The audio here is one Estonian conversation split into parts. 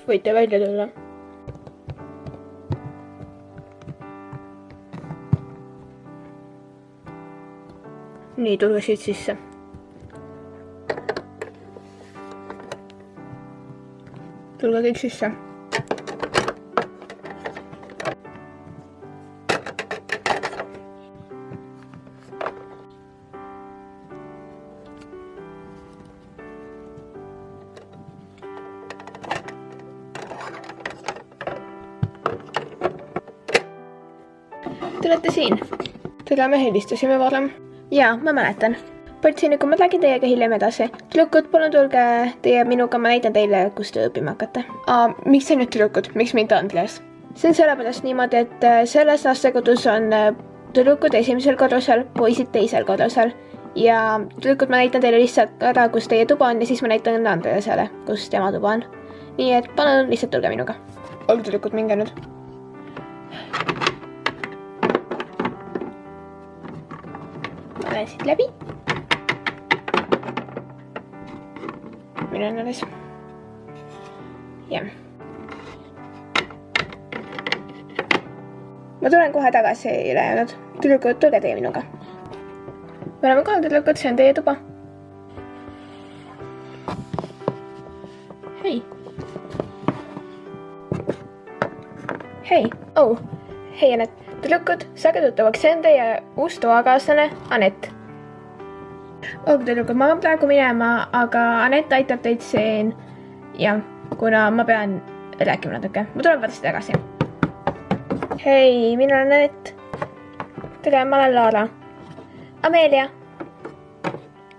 võite välja tulla. Nii, tulge siit sisse. Tulge kõik sisse. Te olete siin. Tere, me helistasime varem. Jaa, ma mäletan. Politseiniku, ma räägin teiega hiljem edasi. Tüdrukud, palun tulge teie minuga, ma näitan teile, kus te õppima hakkate. Miks see nüüd tüdrukud? Miks mitte Andreas? See on sellepärast niimoodi, et selles lastekodus on tüdrukud esimesel korrusel, poisid teisel korrusel. Ja tüdrukud, ma näitan teile lihtsalt ära, kus teie tuba on ja siis ma näitan Andreasele, kus tema tuba on. Nii et palun lihtsalt tulge minuga. Olgu tüdrukud, minge nüüd. Ma lähen siit läbi. Minen alles. Jah. Ma tulen kohe tagasi ülejäänud. Tüdrukud, tulge teie minuga. Me oleme kohal, tüdrukud, see on teie tuba. Hei. Hei. Oh. Hei, Anett. Tüdrukud, saage tuttavaks, see on teie uus toakaaslane, Anett. Tüdrukud, ma pean praegu minema, aga Anett aitab teid siin. Ja, kuna ma pean rääkima natuke. Ma tulen varsti tagasi. Hei, mina olen Anett. Tere, ma olen Laura. Amelia.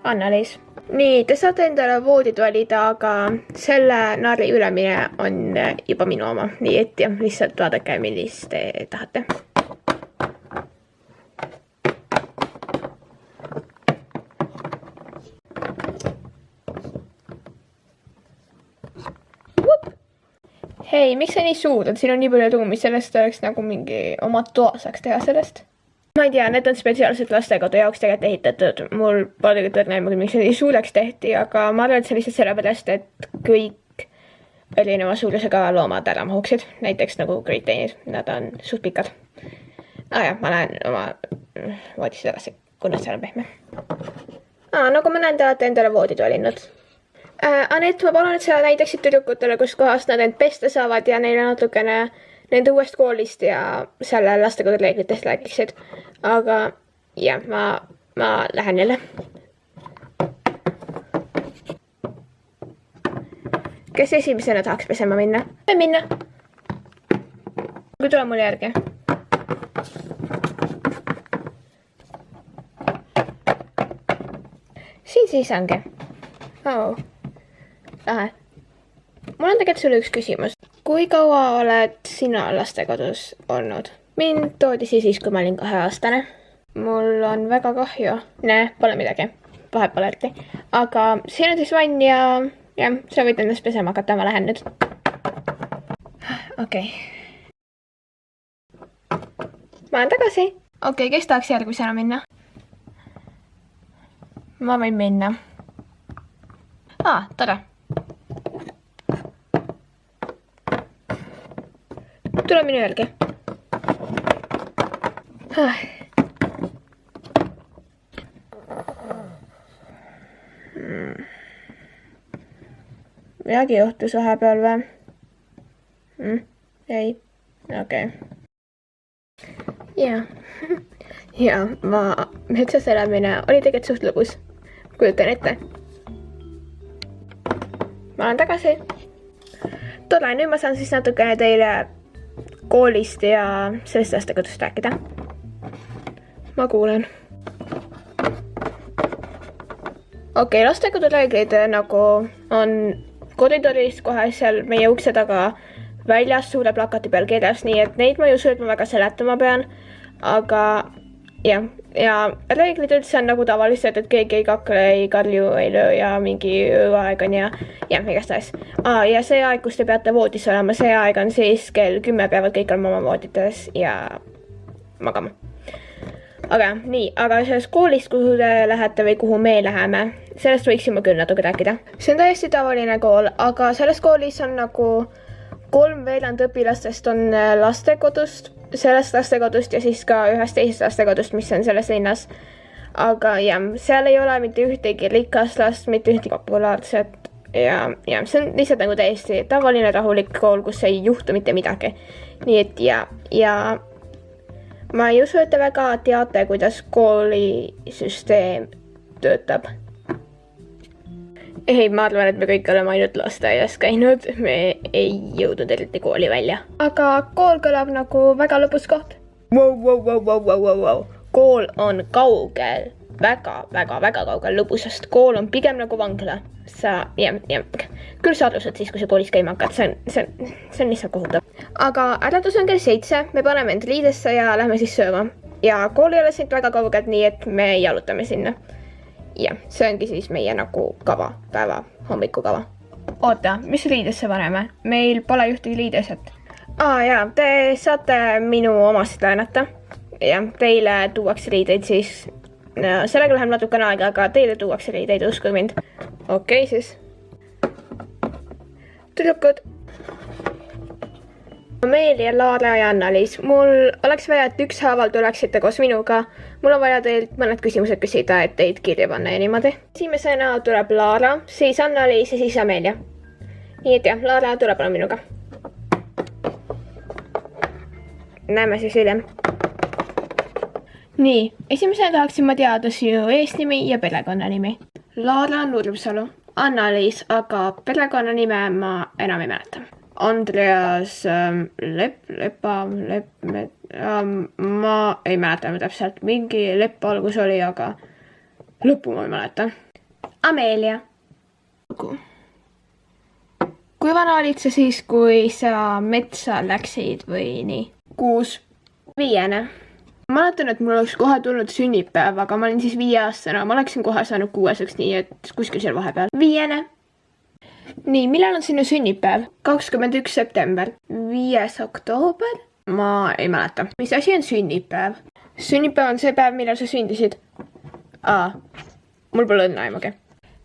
Anna-Liis. Nii, te saate endale voodid valida, aga selle narri ülemine on juba minu oma. Nii et jah, lihtsalt vaadake, millist te tahate. Hei, miks see nii suur on? Siin on nii palju ruumi, sellest oleks nagu mingi oma toa saaks teha sellest. Ma ei tea, need on spetsiaalselt lastekodu jaoks tegelikult ehitatud. Mul pole tõrnaimugi, miks see nii suureks tehti, aga ma arvan, et see lihtsalt sellepärast, et kõik erineva suurusega loomad ära mahuksid. Näiteks nagu Great Dane'id, nad on suht pikad. Jah, ma lähen oma voodist tagasi, kuna seal on pehme. Nagu ma näen, te olete endale voodid valinud. Anett, ma palun, et sa näitaksid tüdrukutele, kus kohast nad end pesta saavad ja neile natukene nende uuest koolist ja selle lastekodu reeglitest räägiksid. Aga jah, ma lähen jälle. Kes esimesena tahaks pesema minna? Võin minna. Kui tule mulle järgi. Siin siis ongi. Mul on tegelikult sulle üks küsimus. Kui kaua oled sina lastekodus olnud? Mind toodi siis, kui ma olin 2-aastane. Mul on väga kahju. Pole midagi. Vahet pole eriti. Aga siin on siis vann ja sa võid ennast pesema hakata, ma lähen nüüd. Okei. Ma olen tagasi. Okei, kes tahaks järgmisena minna? Ma võin minna. Tore. Tule minu järgi. Midagi juhtus vahepeal või? Ei. Okei. Ja, metsas elamine oli tegelikult suht lõbus. Kujutan ette. Ma olen tagasi. Tore, nüüd ma saan siis natukene teile koolist ja sellest lastekodust rääkida. Ma kuulen. Okei, lastekodu reeglid nagu on koridoris kohe seal meie ukse taga väljas suure plakati peal kirjas, nii et neid ma ei usu, et ma väga seletama pean. Aga jah, ja reeglid üldse on nagu tavaliselt, et keegi ei kakle, ei karju, ei löö ja mingi ööaeg on ja igastahes. Ja see aeg, kus te peate voodis olema, see aeg on siis kell 10 peavad kõik olema oma voodites ja magama. Aga nii, aga selles koolist, kuhu te lähete või kuhu me läheme, sellest võiksime küll natuke rääkida. See on täiesti tavaline kool, aga selles koolis on nagu 3/4 õpilastest on lastekodust, sellest lastekodust ja siis ka ühest teisest lastekodust, mis on selles linnas. Aga jah, seal ei ole mitte ühtegi rikast last, mitte ühtegi populaarset ja see on lihtsalt nagu täiesti tavaline rahulik kool, kus ei juhtu mitte midagi. Nii et ja ma ei usu, et te väga teate, kuidas koolisüsteem töötab. Ei, ma arvan, et me kõik oleme ainult lasteaias käinud, me ei jõudnud eriti kooli välja. Aga kool kõlab nagu väga lõbus koht. Wow. Kool on kaugel, väga kaugel lõbusast. Kool on pigem nagu vangla. Küll sa arvusad siis, kui sa koolis käima hakkad, see on lihtsalt kohutav. Aga äratus on kell 7, me paneme end riidesse ja lähme siis sööma. Ja kool ei ole siit väga kaugelt, nii et me jalutame sinna. Ja, see ongi siis meie nagu päeva hommikukava. Oota, mis riidesse paneme? Meil pole ühtegi riideset. Jaa, te saate minu omast laenata. Ja, teile tuuakse riideid siis. Sellega läheb natukene aega, aga teile tuuakse riideid, uskuge mind. Okei, siis. Tüdrukud. Amelia, Laara ja Anna-Liis, mul oleks vaja, et ükshaaval tuleksite koos minuga. Mul on vaja teilt mõned küsimused küsida, et teid kirja panna ja niimoodi. Esimesena tuleb Laara, siis Anna-Liis ja siis Amelia. Nii et jah, Laara tuleb palun minuga. Näeme siis hiljem. Nii, esimesena tahaksin ma teada sinu eesnimi ja perekonnanimi. Laara Nurmsalu, Anna-Liis, aga perekonnanime ma enam ei mäleta. Andreas ma ei mäleta täpselt, mingi lepp algus oli, aga lõppu ma ei mäleta. Amelia. Kui vana olid sa siis, kui sa metsa läksid või nii? 6. 5. Ma mäletan, et mul oleks kohe tulnud sünnipäev, aga ma olin siis 5-aastane. Ma oleksin kohe saanud 6-aks, nii et kuskil seal vahepeal. 5. Nii, millal on sinu sünnipäev? 21. september. 5. oktoober? Ma ei mäleta. Mis asi on sünnipäev? Sünnipäev on see päev, millal sa sündisid. Mul pole õnne aimugi.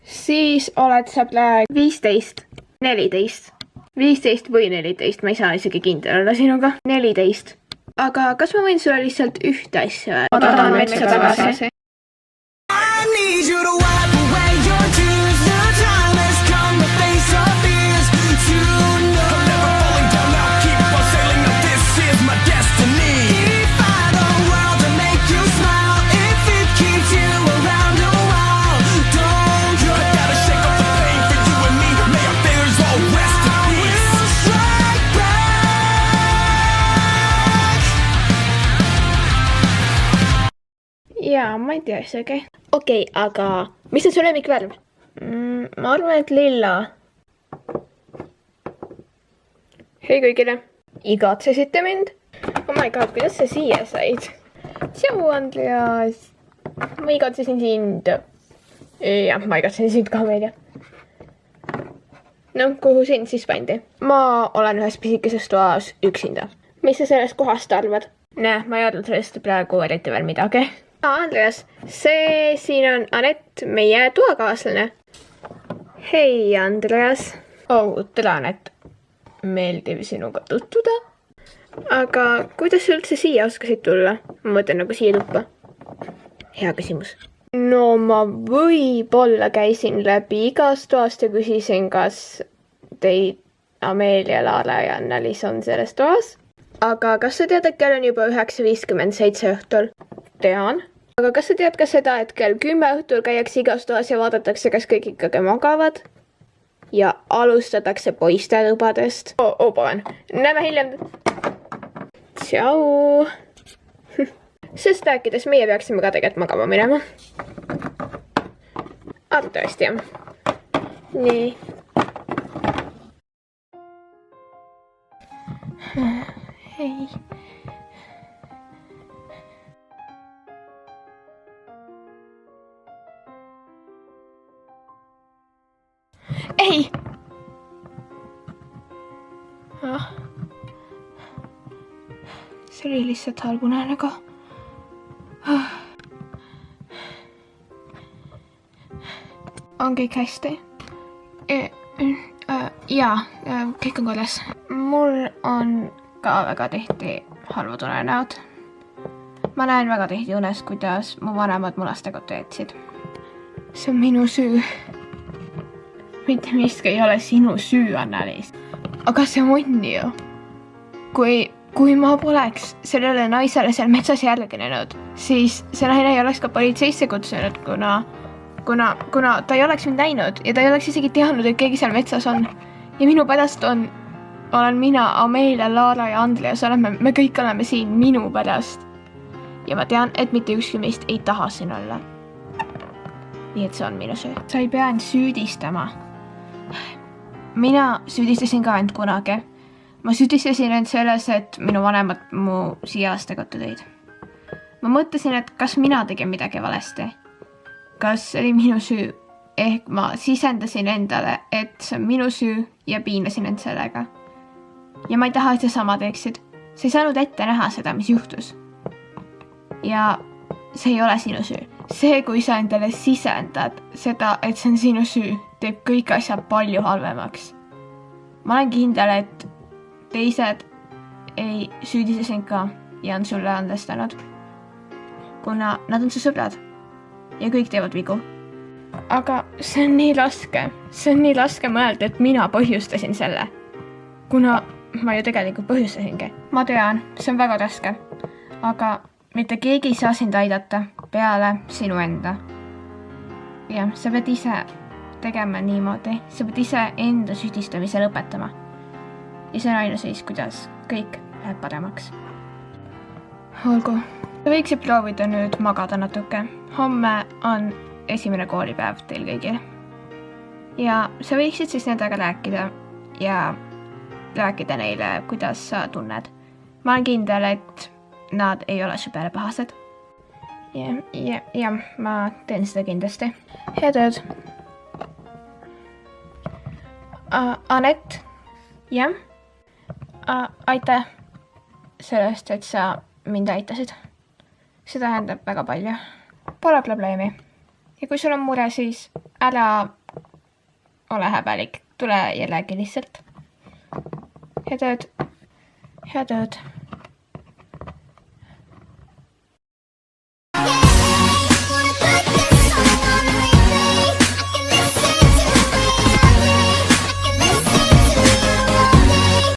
Siis oled sa praegu 15, 14. 15 või 14, ma ei saa isegi kindel olla sinuga. 14. Aga kas ma võin sulle lihtsalt ühte asja? Ma tahan metsa tagasi. Jaa, ma ei tea isegi. Okei, aga mis on su lemmikvärv? Ma arvan, et lilla. Hei kõigile. Igatsesite mind? Oh my god, kuidas sa siia said? Tšau, Andreas. Ma igatsesin sind. Jah, ma igatsesin sind ka, Amelia. No, kuhu sind siis pandi? Ma olen ühes pisikeses toas üksinda. Mis sa sellest kohast arvad? Ma ei arva sellest praegu eriti veel midagi. Andreas, see siin on Anett, meie toakaaslane. Hei, Andreas. Tere, Anett. Meeldiv sinuga tutvuda. Aga kuidas sa üldse siia oskasid tulla? Ma mõtlen nagu siia tuppa. Hea küsimus. No ma võib-olla käisin läbi igast toast ja küsisin, kas teid Amelia, Laara ja Anna-Liis on selles toas. Aga kas sa tead, et kell on juba 9:57 õhtul? Tean. Aga kas sa tead ka seda, et kell 10 õhtul käiakse igas toas ja vaadatakse, kas kõik ikkagi magavad? Ja alustatakse poiste lõbadest. Panen. Näeme hiljem. Tšau. Sest rääkides, meie peaksime ka tegelikult magama minema. Tõesti, jah. Nii. Hei. Ei! See oli lihtsalt halb unenägu. On kõik hästi? Jaa, kõik on korras. mul on ka väga tihti halvad unenäod. Ma näen väga tihti unes, kuidas mu vanemad mu lastega teetsid. See on minu süü. Mitte miski ei ole sinu süü, Anneliis. Aga see on ju. Kui ma poleks sellele naisele seal metsas järginenud, siis see naine ei oleks ka politseisse kutsunud, kuna ta ei oleks mind näinud ja ta ei oleks isegi teadnud, et keegi seal metsas on. Ja minu pärast olen mina, Amelia, Laara ja Andreas, me kõik oleme siin minu pärast. Ja ma tean, et mitte ükski meist ei taha siin olla. Nii et see on minu süü. Sa ei pea end süüdistama. Mina süüdistasin ka end kunagi. Ma süüdistasin end selles, et minu vanemad mu siia lastega tõid. Ma mõtlesin, et kas mina tegin midagi valesti. Kas see oli minu süü? Ehk ma sisendasin endale, et see on minu süü ja piinasin end sellega. Ja ma ei taha, et see sama teeksid. Sa ei saanud ette näha seda, mis juhtus. Ja see ei ole sinu süü. See, kui sa endale sisendad seda, et see on sinu süü, teeb kõik asjad palju halvemaks. Ma olen kindel, et teised ei süüdistasid ka ja on sulle andestanud, kuna nad on su sõbrad ja kõik teevad vigu. Aga see on nii raske. See on nii raske mõelda, et mina põhjustasin selle, kuna ma ju tegelikult põhjustasingi. Ma tean, see on väga raske, aga mitte keegi ei saa sind aidata peale sinu enda. Ja sa pead ise tegema niimoodi, sa pead ise enda süüdistamise lõpetama. Ja see on ainu siis, kuidas kõik läheb paremaks. Olgu. Sa võiksid proovida nüüd magada natuke. Homme on esimene koolipäev teil kõigil. Ja sa võiksid siis nendega rääkida ja rääkida neile, kuidas sa tunned. Ma olen kindel, et nad ei ole su peale pahased. Ja, ma teen seda kindlasti. Head ööd. Anett? Jah? Aitäh sellest, et sa mind aitasid. See tähendab väga palju. Pole probleemi. Ja kui sul on mure, siis ära ole häbelik. Tule jällegi lihtsalt. Head ööd.